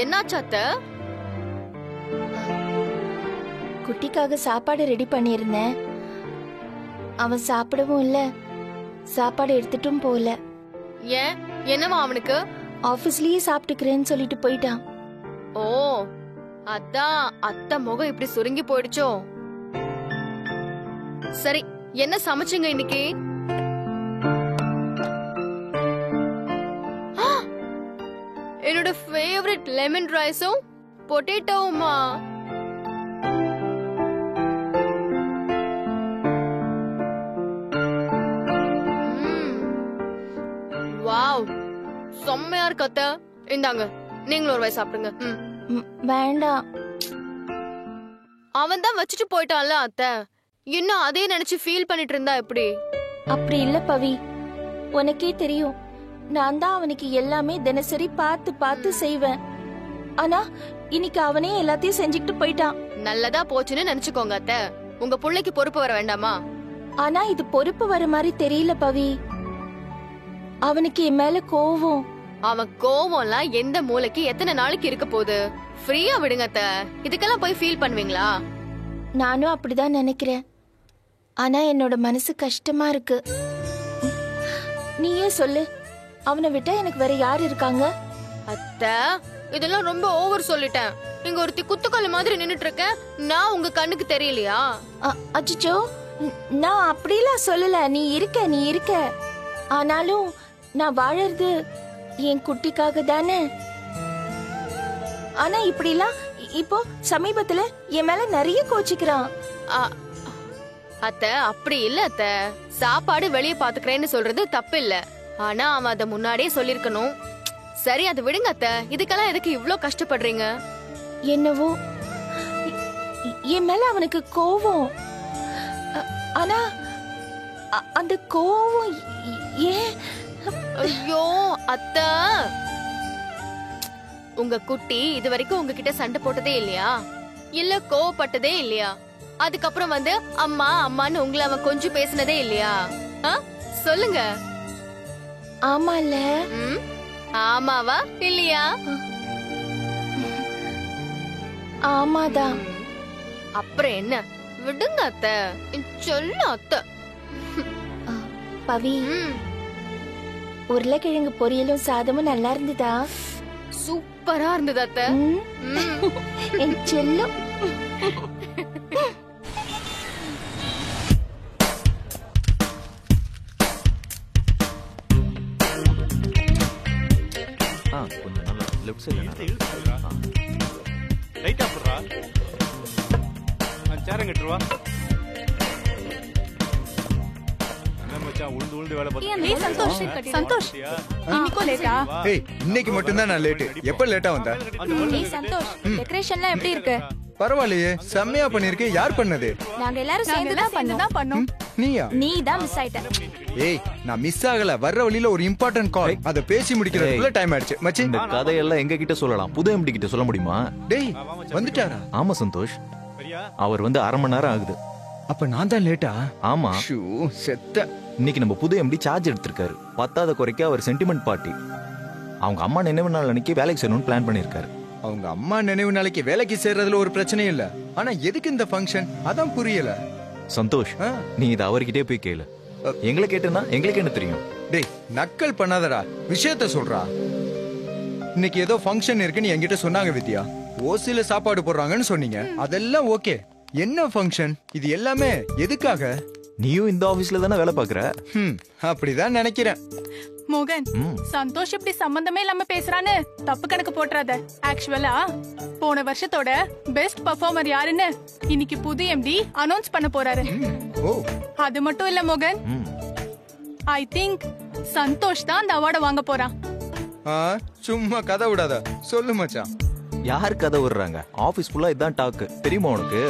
என்னாச்சு அத்தை? குட்டிக்காக சாப்பாடு ரெடி பண்ணியிருந்தேன். அவன் சாப்பிடவும் இல்ல, சாப்பாடு எடுத்துட்டும் போல. ஏன் என்னவா அவனுக்கு? ஆபீஸ்லயே சாப்பிட்டுக்கிறேன்னு சொல்லிட்டு போயிட்டான். ஓ, அதான் அத்தை முகம் இப்படி சுருங்கி போயிடுச்சோ. சரி, என்ன சமைச்சீங்க இன்னைக்கு? என்னோட ஃபேவரட் லெமன் ரைஸும் பொட்டேட்டோவுமா. வாவ், செம்மையா இருக்கு அத்தை. இந்தாங்க, நீங்களும் ஒரு வாய் சாப்பிடுங்க. வேண்டாம். அவன் தான் வச்சுட்டு போயிட்டான்ல அத்தை, இன்னும் அதே நினைச்சு ஃபீல் பண்ணிட்டு இருந்தா எப்படி? அப்படி இல்ல பவி, உனக்கே தெரியும், நான் தான் அவனுக்கு எல்லாமே தினசரி பார்த்து பார்த்து செய்வேன். ஆனா இன்னைக்கு அவனே எல்லாத்தையும் செஞ்சுக்கிட்டு போயிட்டான். நல்லதா போச்சுன்னு நினைச்சுக்கோங்க அத்தை. உங்க புள்ளைக்கு பொறுப்பு வர வேண்டாமா? ஆனா இது பொறுப்பு வர மாதிரி தெரியல பவி. அவனுக்கு என் மேல கோவம். அவன் கோவம்லாம் எந்த மூளைக்கு எத்தனை நாளைக்கு இருக்க போகுது? ஃப்ரீயா விடுங்க அத்தை. இதுக்கெல்லாம் போய் ஃபீல் பண்ணுவீங்களா? நானும் அப்படிதான் நினைக்கிறேன். ஆனா என்னோட மனசு கஷ்டமா இருக்கு. நீயே சொல்லு, அவனை விட்டா எனக்கு வேற யார் இருக்காங்க? அத்தை, இதெல்லாம் ரொம்ப ஓவர் சொல்லிட்டேன். இங்க ஒருத்தி குத்துக்கல்லு மாதிரி நின்னுட்டு இருக்கேன், நான் உங்க கண்ணுக்கு தெரியலையா? அச்சோ, நான் அப்படிலாம் சொல்லல. நீ இருக்க. ஆனாலும் நான் வாழறது என் குட்டிக்காக தானே. ஆனா இப்படிலாம் இப்போ சமீபத்துல என் மேல நிறைய கோச்சிக்கிறான். அத்தை, அப்படி இல்ல அத்தை. சாப்பாடு வெளியே பாத்துக்கிறேன்னு சொல்றது தப்பு இல்ல. ஆனா அவன் அத முன்னாடியே சொல்லிருக்கணும். சரி, அது விடுங்க அத்தை. இதுக்கெல்லாம் எதுக்கு இவ்ளோ கஷ்டப்படுறீங்க? என்னவோ என் மேல அவனுக்கு கோவம். ஆனா அந்த கோவம் ஏன்? ஐயோ அத்தை, உங்க குட்டி இது வரைக்கும் உங்ககிட்ட சண்டை போட்டதே இல்லையா? இல்ல கோவப்பட்டதே இல்லையா? அதுக்கப்புறம் வந்து அம்மா அம்மான்னு உங்களை அவன் கொஞ்சம் பேசினதே இல்லையா? சொல்லுங்க. ஆமால. ஆமாவா இல்லையா? ஆமாதான். அப்புறம் என்ன, விடுங்க அத்தை. சொல்லு அத்தை. பவி, உருளைக்கிழங்கு பொரியலும் சாதமும் நல்லா இருந்ததா? சூப்பரா இருந்தது அத்தை. என் செல்லம். கொஞ்சம் நல்லா லெஃப்ட் சைடுல லைட்டா போடுறா. சேரம் கட்டுவா. இன்னைக்கு மட்டும்தான் நான் லேட். எப்ப லேட்டா வந்த? சந்தோஷ், டெக்கரேஷன்லாம் எப்படி இருக்கு? பரவாயில்லையே, செம்மையா பண்ணிருக்கே. யார் பண்ணது? நாங்க எல்லாரும் சேர்ந்து தான் பண்ணோம். நீயா? நீ தான் மிஸ் ஆயிட்ட. ஏய், நான் மிஸ் ஆகல. வர்ற வழியில ஒரு இம்பார்ட்டன்ட் கால். அத பேசி முடிக்கிறதுக்குள்ள டைம் ஆயிடுச்சு. மச்சி, இந்த கதையெல்லாம் எங்க கிட்ட சொல்லலாம், புது எம்டி கிட்ட சொல்ல முடியுமா? டேய், வந்துட்டாரா? ஆமா சந்தோஷ், அவர் வந்து 1/2 மணி நேரம் ஆகுது. அப்ப நான் தான் லேட்டா? ஆமா. செத்த. இன்னைக்கு நம்ம புது எம்டி சார்ஜ் எடுத்திருக்காரு. 10வது குறைக்க அவர் சென்டிமெண்ட் பார்ட்டி. அவங்க அம்மா நினைவு நாள் அன்னைக்கு வேலைக்கு சேரணும்னு பிளான் பண்ணிருக்காரு. அவங்க அம்மா நினைவு நாளைக்கு வேலைக்கு சேர்றதுல ஒரு பிரச்சனையும் இல்ல. ஆனா எதுக்கு இந்த ஃபங்க்ஷன்? அதான் புரியல. சந்தோஷ், நீ இதை அவர்கிட்டே போய் கேளு. எங்களை கேட்டுனா எங்களுக்கு என்ன தெரியும்? டேய், நக்கல் பண்ணாதடா, விஷயத்த சொல்றா. இன்னைக்கு ஏதோ ஃபங்க்ஷன் இருக்குன்னு என்கிட்ட சொன்னாங்க வித்யா. ஓசில சாப்பாடு போடுறாங்கன்னு சொன்னீங்க. அதெல்லாம் ஓகே. என்ன ஃபங்க்ஷன்? இது எல்லாமே எதுக்காக? நீயும் இந்த ஆபீஸ்ல தானே வேலை பாக்குற? அப்படிதான் நினைக்கிறேன். மோகன், சந்தோஷ் இப்படி சம்பந்தமே இல்லாம பேசுறான்னு தப்பு கணக்கு போட்டுறாத. ஆக்சுவலா போன வருஷத்தோட பெஸ்ட் பெர்ஃபார்மர் யாருன்னு இன்னைக்கு புது எம்டி அனௌன்ஸ் பண்ண போறாரு. அது மட்டும் இல்ல மோகன், ஐ திங்க் சந்தோஷ் தான் அந்த அவார்டை வாங்க போறான். சும்மா கதை விடாத, சொல்லு மச்சான். யார் கதை விடுறாங்க? ஆபீஸ் ஃபுல்லா இதான் டாக். தெரியுமா உனக்கு?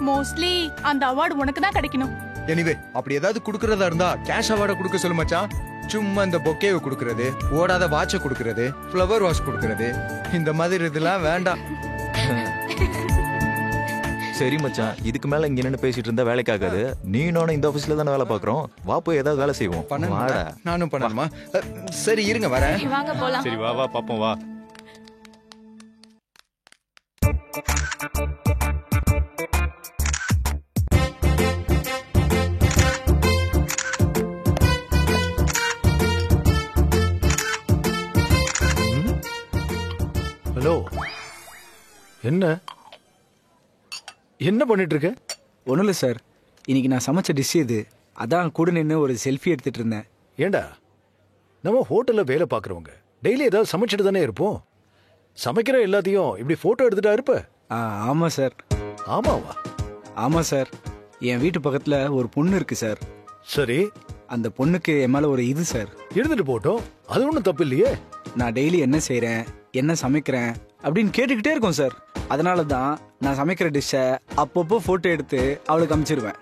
மோஸ்ட்லி அந்த அவார்டு உனக்கு தான் கிடைக்கணும். எனிவே, அப்படி ஏதாவது குடுக்கறதா இருந்தா கேஷ் அவார்டை குடுக்க சொல்லு மச்சான். சும்மா இந்த பொக்கேவை குடுக்கறது, ஓடாத வாட்சை குடுக்கறது, ஃப்ளவர் வாஷ் குடுக்கறது, இந்த மாதிரி இதெல்லாம் வேண்டாம். சரி மச்சான், இதுக்கு மேல இங்க என்ன பேசிட்டு இருந்தா வேலைக்கு ஆகாது. நீ நானும் இந்த ஆபீஸ்ல தானே வேலை பாக்குறோம். வா போய் ஏதாவது வேலை செய்வோம். நானும் பண்ணணுமா? சரி இருங்க, வரேன். வாங்க போலாம். சரி வா வா பாப்போம் வா. ஹலோ, என்ன என்ன பண்ணிட்டு இருக்க? ஒன்றும் இல்லை சார், இன்னைக்கு நான் சமைச்ச டிஷ் இது. அதான் கூட நின்று ஒரு செல்ஃபி எடுத்துட்டு இருந்தேன். ஏண்டா, நம்ம ஹோட்டல்ல வேலை பார்க்குறவங்க டெய்லி ஏதாவது சமைச்சிட்டு தானே இருப்போம். சமைக்கிற எல்லாத்தையும் இப்படி போட்டோ எடுத்துட்டா இருப்ப? ஆமாம் சார். ஆமாவா? ஆமாம் சார், என் வீட்டு பக்கத்தில் ஒரு பொண்ணு இருக்கு சார். சரி, அந்த பொண்ணுக்கு என் மேலே ஒரு இது சார். இருந்துட்டு போட்டோம், அது ஒன்றும் தப்பு இல்லையே. நான் டெய்லி என்ன செய்கிறேன், என்ன சமைக்கிறேன் அப்படின்னு கேட்டுக்கிட்டே இருக்கோம் சார். அதனால தான் நான் சமைக்கிற டிஷ்ஷை அப்பப்போ ஃபோட்டோ எடுத்து அவளுக்கு அனுப்பிச்சிருவேன்.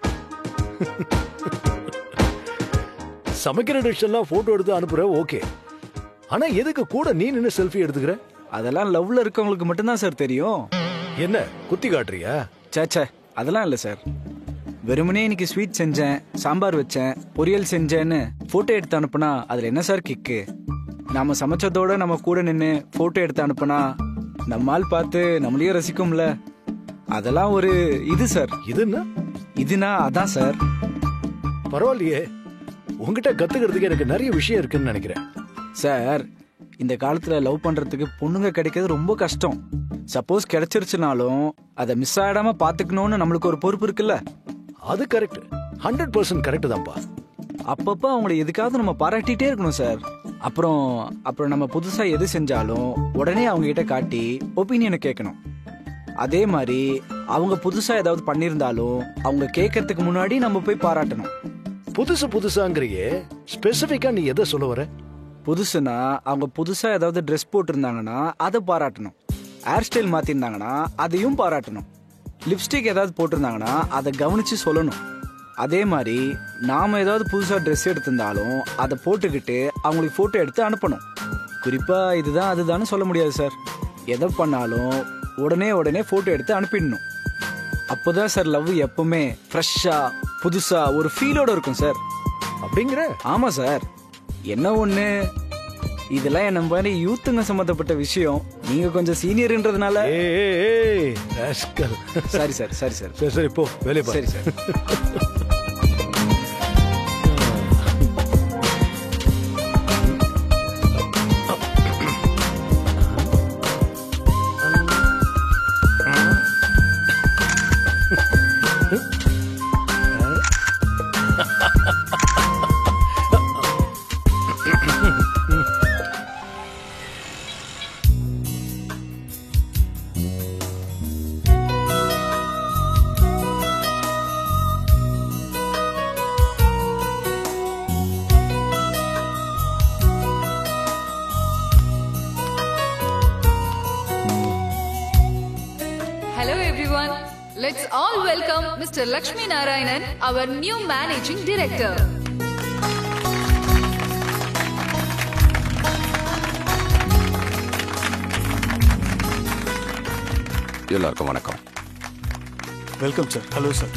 சமைக்கிற டிஷ் எல்லாம் போட்டோ எடுத்து அனுப்புற, ஓகே. ஆனா எதுக்கு கூட நீ நின்று செல்ஃபி எடுத்துக்கிற? அதெல்லாம் லவ்ல இருக்கவங்களுக்கு மட்டும்தான் சார் தெரியும். என்ன குத்தி காட்டுறியா? சேச்சே, அதெல்லாம் இல்லை சார். வெறுமனே இன்னைக்கு ஸ்வீட் செஞ்சேன், சாம்பார் வச்சேன், பொரியல் செஞ்சேன்னு போட்டோ எடுத்து அனுப்புனா அதுல என்ன சார் கிக்கு? நாம சமைச்சதோட நம்ம கூட நின்று போட்டோ எடுத்து அனுப்புனா நம்மால் பார்த்து நம்மளையும் ரசிக்கும்ல. அதெல்லாம் ஒரு இது சார். இதுனா அதான் சார். பரவாயில்லையே, உங்ககிட்ட கத்துக்கிறதுக்கு எனக்கு நிறைய விஷயம் இருக்குன்னு நினைக்கிறேன் சார். இந்த காலத்துல லவ் பண்றதுக்கு பொண்ணுங்க கிடைக்கிறது ரொம்ப கஷ்டம். சப்போஸ் கிடைச்சிருச்சுனாலும் அதை மிஸ் ஆயிடாம பாத்துக்கணும்னு நம்மளுக்கு ஒரு பொறுப்பு இருக்குல்ல. அது கரெக்ட், 100% கரெக்ட் தான்ப்பா. அப்பப்ப அவங்களை எதுக்காவது நம்ம பாராட்டிட்டே இருக்கணும் சார். அப்புறம் நம்ம புதுசா எது செஞ்சாலும் உடனே அவங்க கிட்ட காட்டி ஒப்பீனியனை கேட்கணும். அதே மாதிரி அவங்க புதுசா ஏதாவது பண்ணிருந்தாலும் அவங்க கேட்கறதுக்கு முன்னாடி நம்ம போய் பாராட்டணும். புதுசாங்கிறியே, ஸ்பெசிபிக்கா நீ எதை சொல்ல வர? புதுசுனா அவங்க புதுசா ஏதாவது ட்ரெஸ் போட்டிருந்தாங்கன்னா அதை பாராட்டணும். ஹேர் ஸ்டைல் மாத்திருந்தாங்கன்னா அதையும் பாராட்டணும். லிப்ஸ்டிக் ஏதாவது போட்டிருந்தாங்கன்னா அதை கவனிச்சு சொல்லணும். அதே மாதிரி நாம ஏதாவது புதுசா ட்ரெஸ் எடுத்திருந்தாலும் அதை போட்டுக்கிட்டு அவங்களுக்கு போட்டோ எடுத்து அனுப்பணும். குறிப்பா இதுதான் அதுதான் சொல்ல முடியாது சார். எதை பண்ணாலும் உடனே போட்டோ எடுத்து அனுப்பிடணும். அப்போதான் சார் லவ் எப்பவுமே ஃப்ரெஷ்ஷா புதுசா ஒரு ஃபீலோட இருக்கும் சார். அப்படிங்கிற? ஆமா சார். என்ன ஒண்ணு, இதெல்லாம் என்ன மாதிரி யூத்துங்க சம்பந்தப்பட்ட விஷயம். நீங்க கொஞ்சம் சீனியர்ன்றதுனால. சரி சார், சரி சார், சரி சரி, போ வேலையை பாரு. சரி sir. Hello everyone. Let's all welcome Mr. Lakshmi Narayanan, our new managing director. எல்லாருக்கும் வணக்கம். Welcome sir. Hello sir.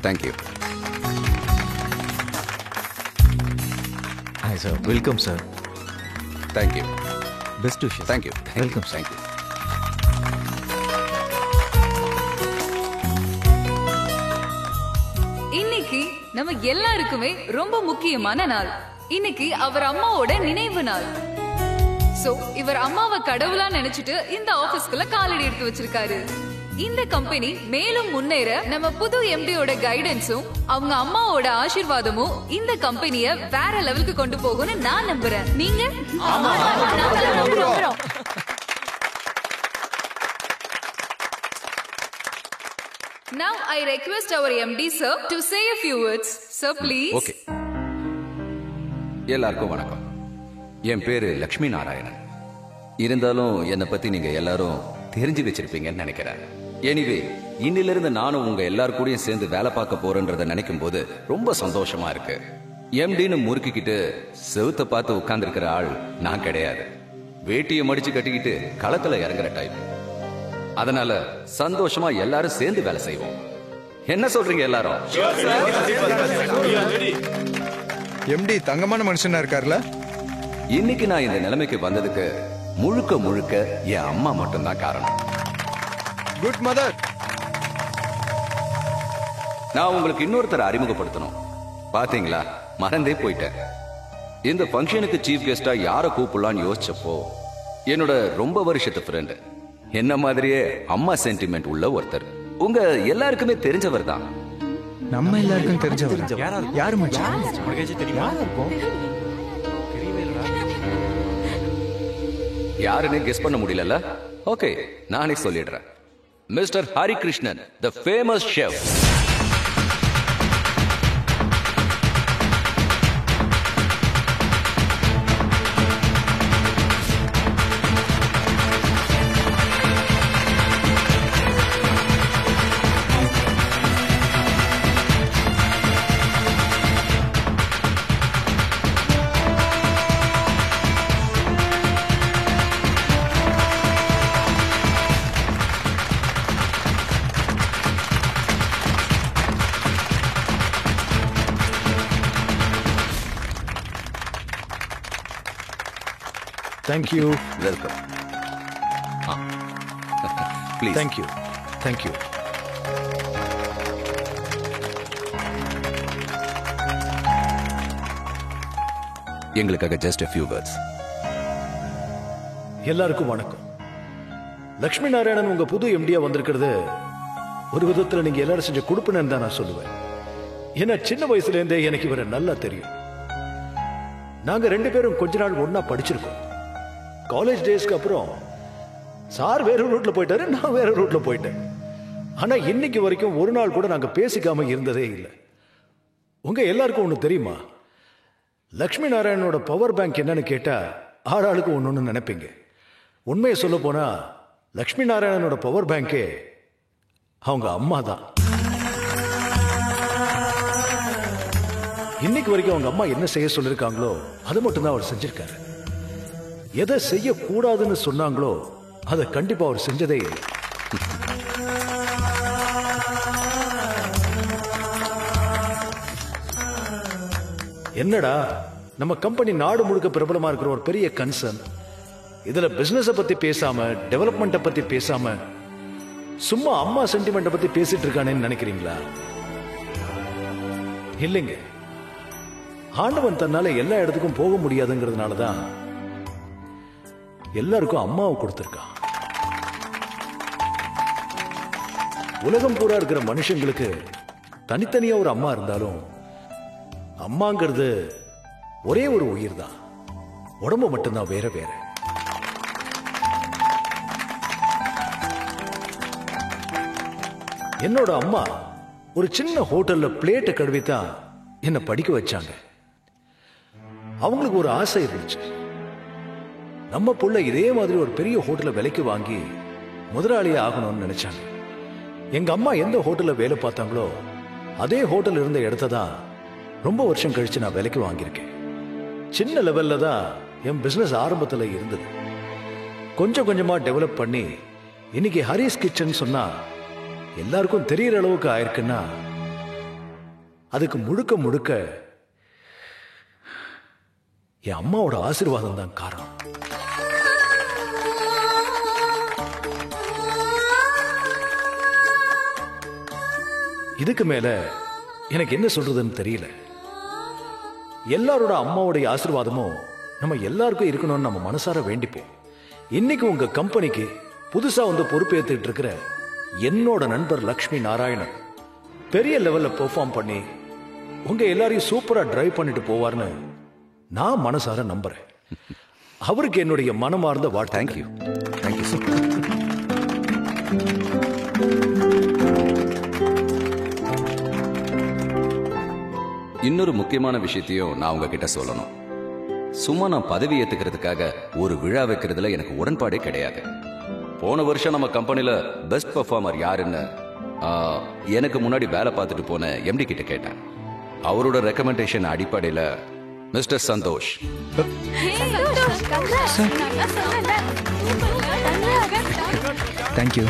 Thank you. Hi sir. Welcome sir. Thank you. Best விஷயம். தேங்க்யூ. வெல்கம். தேங்க்யூ. இன்னைக்கு நம்ம எல்லாருக்குமே ரொம்ப முக்கியமான நாள். இன்னைக்கு அவர் அம்மாவோட நினைவு நாள். சோ இவர் அம்மாவை கடவுளா நினைச்சிட்டு இந்த ஆபீஸ்க்குள்ள காலடி எடுத்து வச்சிருக்காரு. இந்த கம்பெனி மேலும் முன்னேற நம்ம புது எம்டியோட கைடன்ஸும் அவங்க அம்மாவோட ஆசீர்வாதமும் இந்த கம்பெனிய வேற லெவலுக்கு கொண்டு போகும்னு நான் நம்புறேன். நீங்க? Now I request our MD sir to say a few words. Sir, please. Okay. எல்லாருக்கும் வணக்கம். என் பேரு லக்ஷ்மி நாராயணன். இருந்தாலும் என்னை பத்தி நீங்க எல்லாரும் தெரிஞ்சு வச்சிருப்பீங்கன்னு நினைக்கிறேன். எனிவே, இன்னிலிருந்து நானும் உங்க எல்லாரும் கூடயும் சேர்ந்து வேலை பார்க்க போறேன்றதை நினைக்கும் போது ரொம்ப சந்தோஷமா இருக்கு. எம்டின்னு முறுக்கிக்கிட்டு செவுத்த பார்த்து உட்கார்ந்து இருக்கிற ஆள் நான் கிடையாது. வேட்டியை மடிச்சு கட்டிக்கிட்டு களத்துல இறங்குற டைப். அதனால சந்தோஷமா எல்லாரும் சேர்ந்து வேலை செய்வோம். என்ன சொல்றீங்க எல்லாரும்? எம்டி தங்கமான மனுஷனா இருக்காருல. இன்னைக்கு நான் இந்த நிலைமைக்கு வந்ததுக்கு முழுக்க முழுக்க என் அம்மா மட்டும்தான் காரணம். Good mother. நான் உங்களுக்கு இன்னொருத்தரை அறிமுகப்படுத்தணும். பாத்தீங்களா, மறந்தே போயிட்டேன். இந்த ஃபங்க்ஷனுக்கு சீஃப் கெஸ்டா யாரை கூப்பிடலான்னு யோசிச்சப்போ என்னோட ரொம்ப வருஷத்து ஃப்ரெண்டு, என்ன மாதிரியே அம்மா சென்டிமெண்ட் உள்ள ஒருத்தர், உங்க எல்லாருக்குமே தெரிஞ்சவர் தான். நம்ம எல்லாருக்கும் தெரிஞ்சவர் யாரு மச்சான்? யாருன்னு கெஸ் பண்ண முடியல. ஓகே, நானே சொல்லிடுறேன். Mister Harikrishnan, the famous chef. Thank you. Welcome. Please. Thank you. Thank you. எங்களுக்காக just a few words. எல்லாருக்கும் வணக்கம். லக்ஷ்மி நாராயணன் உங்க புது எம்டியா வந்திருக்கிறது ஒரு விதத்துல நீங்க எல்லாரும் செஞ்ச கொடுப்பினு தான் நான் சொல்லுவேன். ஏன்னா சின்ன வயசுல இருந்தே எனக்கு இவரை நல்லா தெரியும். நாங்க 2 பேரும் கொஞ்ச நாள் ஒன்னா படிச்சிருக்கோம். காலேஜ் டேஸ்க்கு அப்புறம் சார் வேற ரூட்ல போயிட்டாரு, நான் வேற ரூட்ல போயிட்டேன். ஆனா இன்னைக்கு வரைக்கும் ஒரு நாள் கூட நாங்க பேசிக்காம இருந்ததே இல்லை. உங்க எல்லாருக்கும் ஒண்ணு தெரியுமா, லக்ஷ்மி நாராயணனோட பவர் பேங்க் என்னன்னு கேட்டா ஆளாளுக்கு ஒண்ணு நினைப்பீங்க. உண்மையை சொல்ல போனா லக்ஷ்மி நாராயணனோட பவர் பேங்கே அவங்க அம்மா தான். இன்னைக்கு வரைக்கும் அவங்க அம்மா என்ன செய்ய சொல்லிருக்காங்களோ அதை மட்டும்தான் அவர் செஞ்சிருக்காரு. எதை செய்யக்கூடாதுன்னு சொன்னாங்களோ அதை கண்டிப்பா அவர் செஞ்சதே இல்லை. என்னடா, நம்ம கம்பெனி நாடு முழுக்க பிரபலமா இருக்கிற ஒரு பெரிய கன்சர்ன், இதுல பிசினஸ் பத்தி பேசாம டெவலப்மெண்ட்டை பத்தி பேசாம சும்மா அம்மா சென்டிமெண்ட்டை பத்தி பேசிட்டு இருக்கானேன்னு நினைக்கிறீங்களா? இல்லைங்க, ஆண்டவன் தன்னால எல்லா இடத்துக்கும் போக முடியாதுங்கிறதுனாலதான் எல்லாருக்கும் அம்மாவை கொடுத்திருக்கான். உலகம் பூரா இருக்கிற மனுஷங்களுக்கு தனித்தனியா ஒரு அம்மா இருந்தாலும் அம்மாங்கிறது ஒரே ஒரு உயிர் தான். உடம்பு மட்டும்தான் வேற வேற. என்னோட அம்மா ஒரு சின்ன ஹோட்டல்ல பிளேட்டை கழுவித்தான் என்னை படிக்க வச்சாங்க. அவங்களுக்கு ஒரு ஆசை இருந்துச்சு, நம்ம புள்ள இதே மாதிரி ஒரு பெரிய ஹோட்டலை விலைக்கு வாங்கி முதலாளியே ஆகணும்னு நினைச்சாங்க. எங்க அம்மா எந்த ஹோட்டல்ல வேலை பார்த்தாங்களோ அதே ஹோட்டல் இருந்த இடத்த தான் ரொம்ப வருஷம் கழிச்சு நான் விலைக்கு வாங்கியிருக்கேன். சின்ன லெவல்ல தான் என் பிசினஸ் ஆரம்பத்தில் இருந்தது. கொஞ்சம் கொஞ்சமா டெவலப் பண்ணி இன்னைக்கு ஹரிஸ் கிச்சன் சொன்னா எல்லாருக்கும் தெரியற அளவுக்கு ஆயிருக்குன்னா அதுக்கு முழுக்க முழுக்க என் அம்மாவோட ஆசீர்வாதம் தான் காரணம். இதுக்கு மேல எனக்கு என்ன சொல்றதுன்னு தெரியல. எல்லாரோட அம்மாவுடைய ஆசீர்வாதமும் நம்ம எல்லாருக்கும் இருக்கணும்னு நம்ம மனசார வேண்டிப்போம். இன்னைக்கு உங்க கம்பெனிக்கு புதுசா வந்து பொறுப்பேற்றுட்டு இருக்கிற என்னோட நண்பர் லக்ஷ்மி நாராயணன் பெரிய லெவல்ல பெர்ஃபார்ம் பண்ணி உங்க எல்லாரையும் சூப்பரா டிரைவ் பண்ணிட்டு போவார்னு நான் மனசார நம்புறேன். அவருக்கு என்னுடைய மனமார்ந்த வாழ்த்து. தேங்க்யூ. Thank you sir. இன்னொரு முக்கியமான விஷயத்தையும் நான் உங்ககிட்ட சொல்லணும். சும்மா நான் பதவி ஏத்துக்கிறதுக்காக ஒரு விழா வைக்கிறதுல எனக்கு உடன்பாடே கிடையாது. போன வருஷம் நம்ம கம்பெனில பெஸ்ட் பெர்ஃபார்மர் யாருன்னு எனக்கு முன்னாடி வேலை பார்த்துட்டு போன எம்டி கிட்ட கேட்டேன். அவரோட ரெக்கமெண்டேஷன் அடிப்படையில mister Santhosh. Thank you.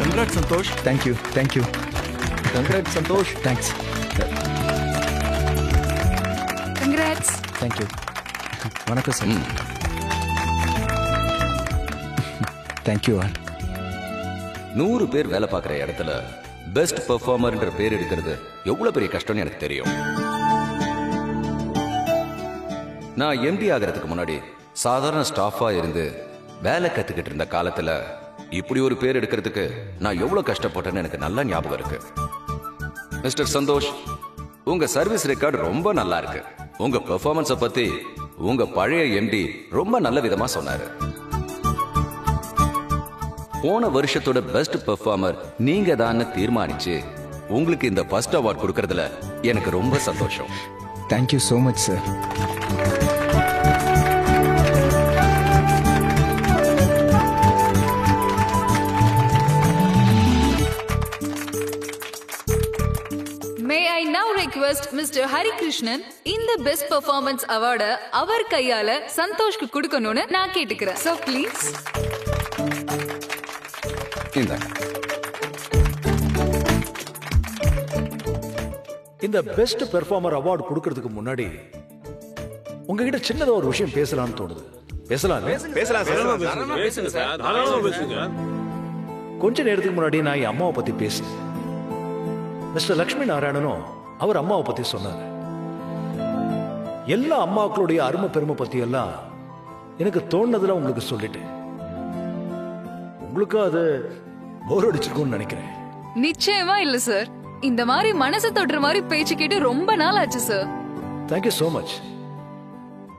Congrat Santhosh. Thank you. Thank you. Congrat Santhosh. Thanks. Congrats. Thank you. வணக்கம் சார். Thank you all. 100 பேர் வேலை பார்க்குற இடத்துல பெஸ்ட் பெர்ஃபார்மர்ன்ற பேர் எடுக்கிறது எவ்வளவு பெரிய கஷ்டம்னு எனக்கு தெரியும். நான் எம்டி ஆகிறதுக்கு முன்னாடி சாதாரண ஸ்டாஃபா இருந்து வேலை கத்துக்கிட்டு இருந்த காலத்துல இப்படி ஒரு பேர் எடுக்கிறதுக்கு நான் எவ்வளவு கஷ்டப்பட்டேன்னு எனக்கு நல்லா ஞாபகம் இருக்கு. மிஸ்டர் சந்தோஷ், உங்க சர்வீஸ் ரெக்கார்டு ரொம்ப நல்லா இருக்கு. உங்க பெர்ஃபார்மன்ஸை பத்தி உங்க பழைய எம்டி ரொம்ப நல்ல விதமா சொன்னாரு. போன வருஷத்தோட பெஸ்ட் பெர்ஃபார்மர் நீங்க தான் தீர்மானிச்சு உங்களுக்கு இந்த ஃபர்ஸ்ட் அவார்ட் கொடுக்கறதுல எனக்கு ரொம்ப சந்தோஷம். Thank you so much sir. May I now request Mr. Hari Krishnan இந்த பெஸ்ட் பெர்ஃபார்மன்ஸ் அவார்ட அவர் கையால சந்தோஷ்க்கு கொடுக்கணும்னு நான் கேட்டுக்கிறேன். So please. இந்த பெஸ்ட் பெர்ஃபார்மர் அவார்டு கொடுக்கிறதுக்கு முன்னாடி உங்ககிட்ட சின்னதா ஒரு விஷயம் பேசலாம்னு தோணுது. பேசலாம். கொஞ்ச நேரத்துக்கு முன்னாடி நான் என் அம்மாவை பத்தி பேசினேன். மிஸ்டர் லக்ஷ்மி நாராயணனும் அவர் அம்மாவை பத்தி சொன்னார். எல்லா அம்மாக்களுடைய அருமை பெருமை பத்தி எல்லாம் எனக்கு தோணுனதுல உங்களுக்கு சொல்லிட்டேன். உங்களுக்கும் அது போர் அடிச்சிருக்கும்னு நினைக்கிறேன். நிச்சயமா இல்ல சார். இந்த மாதிரி மனசு தொடுற மாதிரி பேச்சு கேட்டு ரொம்ப நாள் ஆச்சு சார். Thank you so much.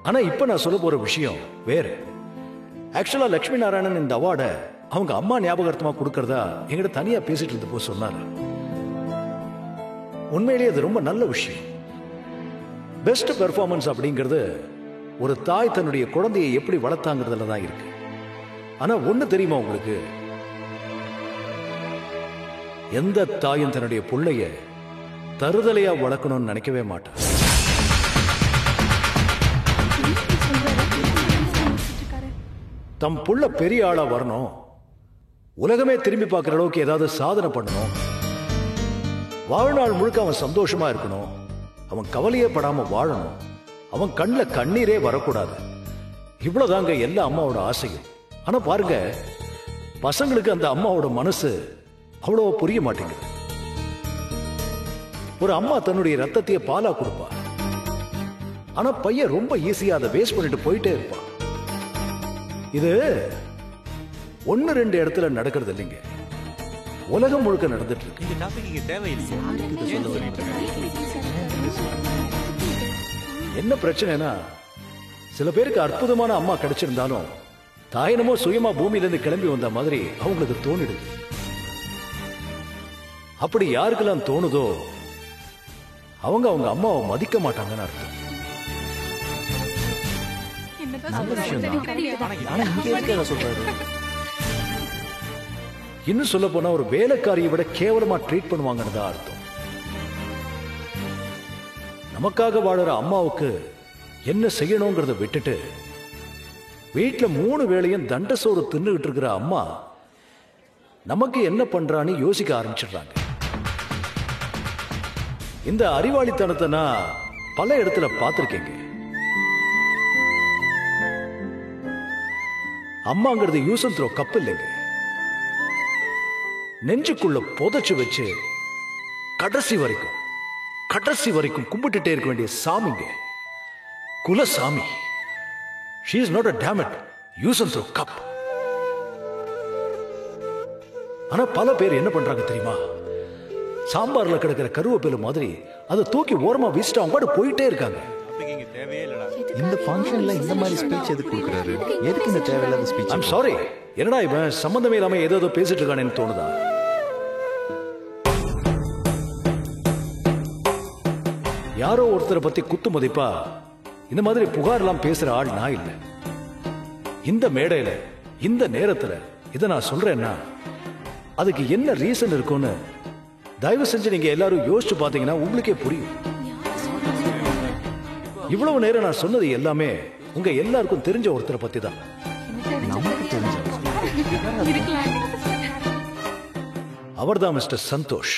ஆனா இப்ப நான் சொல்ல போற விஷயம் வேற. ஆக்சுவலா லக்ஷ்மி நாராயணன் இந்த அவார்டை அவங்க அம்மா ஞாபகார்த்தமா கொடுக்கறதா எங்கிட்ட தனியா பேசிட்டு இருந்த போது சொன்னாரு. உண்மையிலேயே அது ரொம்ப நல்ல விஷயம். பெஸ்ட் பெர்ஃபார்மன்ஸ் அப்படிங்கிறது ஒரு தாய் தன்னுடைய குழந்தையை எப்படி வளர்த்தாங்கிறதுல தான் இருக்கு. ஆனா ஒண்ணு தெரியுமா உங்களுக்கு, எந்த தாயும் தன்னுடைய பிள்ளைய தருதலையா வளர்க்கணும்னு நினைக்கவே மாட்டான். தம் புள்ள பெரிய ஆளா வரணும், உலகமே திரும்பி பார்க்கிற அளவுக்கு ஏதாவது சாதனை பண்ணணும், வாழ்நாள் முழுக்க அவன் சந்தோஷமா இருக்கணும், அவன் கவலையே படாம வாழணும், அவன் கண்ணில் கண்ணீரே வரக்கூடாது. இவ்வளவுதாங்க எல்லா அம்மாவோட ஆசையும். ஆனா பாருங்க, பசங்களுக்கு அந்த அம்மாவோட மனசு அவ்வளவு புரிய மாட்டேங்குது. ஒரு அம்மா தன்னுடைய ரத்தத்தையே பாலா கொடுப்பா, ஆனா பையன் ரொம்ப ஈஸியா அதை வேஸ்ட் பண்ணிட்டு போயிட்டே இருப்பான். இது 1-2 இடத்துல நடக்கிறது இல்லைங்க, உலகம் முழுக்க நடந்துட்டு இருக்கு. என்ன பிரச்சனைனா, சில பேருக்கு அற்புதமான அம்மா கிடைச்சிருந்தாலும் தாயினமோ சுயமா பூமியில இருந்து கிளம்பி வந்த மாதிரி அவங்களுக்கு தோணிடுது. அப்படி யாருக்கெல்லாம் தோணுதோ அவங்க அவங்க அம்மாவை மதிக்க மாட்டாங்கன்னு அர்த்தம். இன்னும் சொல்ல போனா ஒரு வேலைக்காரியை விட கேவலமா ட்ரீட் பண்ணுவாங்கன்னு தான் அர்த்தம். நமக்காக வாழற அம்மாவுக்கு என்ன செய்யணுங்கிறத விட்டுட்டு வீட்டுல 3 வேளையும் தண்ட சோறு தின்னுகிட்டு இருக்கிற அம்மா நமக்கு என்ன பண்றான்னு யோசிக்க ஆரம்பிச்சிடுறாங்க. இந்த அறிவாளித்தனத்தை நான் பல இடத்துல பார்த்திருக்கேங்க. அம்மாங்கிறது யூஸ் அண்ட் த்ரோ கப் இல்லைங்க, நெஞ்சுக்குள்ள புதைச்சு வச்சு கடைசி வரைக்கும் கும்பிட்டுட்டே இருக்க வேண்டிய சாமிங்க, குலசாமி. She is not a damn it use and throw cup. ஆனா பல பேர் என்ன பண்றாங்க தெரியுமா, சாம்பார்ல கிடக்கிற கருவேப்பிலை மாதிரி அதை தூக்கி ஓரமா வீசிட்டு அவங்க போயிட்டே இருக்காங்க. இந்த ஃபங்க்ஷன்ல இந்த மாதிரி ஸ்பீச் எதுக்கு கொடுக்கறாரு? எதுக்கு இந்த தேவையில்லாத ஸ்பீச்? I'm sorry, என்னடா இவன் சம்பந்தமே இல்லாம ஏதோ பேசிட்டு இருக்கானேன்னு தோணுதா? யாரோ ஒருத்தரை பத்தி குத்து மதிப்பா இந்த மாதிரி புகார்லாம் பேசுற ஆள் நான் இல்லை. இந்த மேடையில இந்த நேரத்துல இதை நான் சொல்றேன்னா அதுக்கு என்ன ரீசன் இருக்கும்னு தயவு செஞ்சு நீங்க எல்லாரும் யோசிச்சு பாத்தீங்கன்னா உங்களுக்கே புரியும். இவ்வளவு நேரம் நான் சொன்னது எல்லாமே உங்க எல்லாருக்கும் தெரிஞ்ச ஒருத்தரை பத்தி தான். அவர்தான் மிஸ்டர் சந்தோஷ்.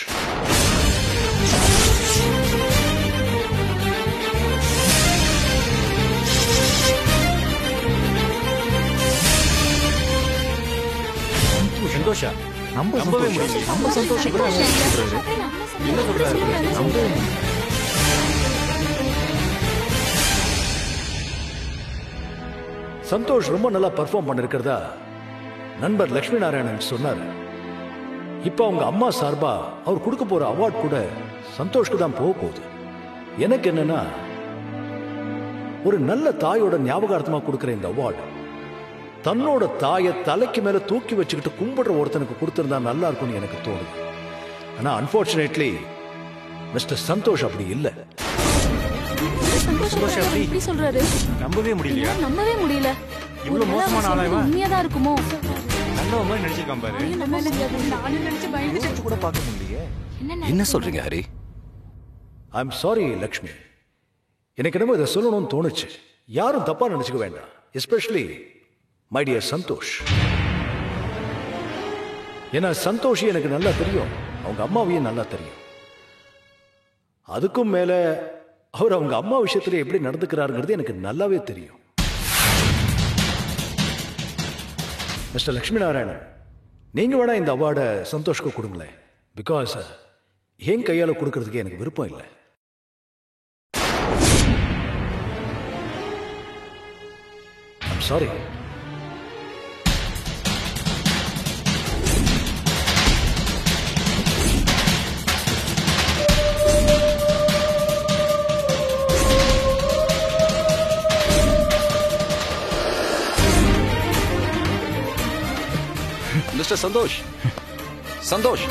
சந்தோஷா நம்பவே முடியல. நம்ம சந்தோஷம் கூட என்ன சொல்றாரு? நம்பவே முடியல. சந்தோஷ் ரொம்ப நல்லா பெர்ஃபார்ம் பண்ணிருக்கிறதா நண்பர் லட்சுமி நாராயணன் சொன்னாரு. இப்ப அவங்க அம்மா சார்பா அவர் கொடுக்க போற அவார்ட் கூட சந்தோஷ்க்கு தான் போக போகுது. எனக்கு என்னன்னா, ஒரு நல்ல தாயோட ஞாபகார்த்தமா கொடுக்கிற இந்த அவார்டு தன்னோட தாயை தலைக்கு மேல தூக்கி வச்சுக்கிட்டு கும்பிடுற ஒருத்தனுக்கு கொடுத்திருந்தா நல்லா இருக்கும்னு எனக்கு தோணுது. ஆனா அன்பார்ச்சுனேட்லி மிஸ்டர் சந்தோஷ் அப்படி இல்ல. எப்படி சொல்றாரு? நம்பவே முடியலையா? நம்பவே முடியல. இவ்வளவு மோசமான ஆளா இவன்? உண்மையாதான் இருக்குமோ? நல்ல மாதிரி நடிச்சிருக்கான் பாரு. நானும் நினைச்சு பயந்துட்டேன். கூட பார்க்க முடியலையே. என்ன சொல்றீங்க Hari? I am sorry Lakshmi. எனக்கு என்னமோ இதை சொல்லணும்னு தோணுச்சு. யாரும் தப்பா நினைச்சுக்க வேண்டாம். Especially my dear Santhosh. ஏன்னா சந்தோஷ் எனக்கு நல்லா தெரியும், அவங்க அம்மாவையும் நல்லா தெரியும். அதுக்கும் மேல அவர் அவங்க அம்மா விஷயத்துல எப்படி நடந்துக்கிறாருங்கிறது எனக்கு நல்லாவே தெரியும். மிஸ்டர் லட்சுமி நாராயணன், நீங்க வேணா இந்த அவார்டை சந்தோஷ்க்கு கொடுங்களேன். பிகாஸ் என் கையால கொடுக்கறதுக்கு எனக்கு விருப்பம் இல்லை. I'm sorry. Mister Santhosh, Santhosh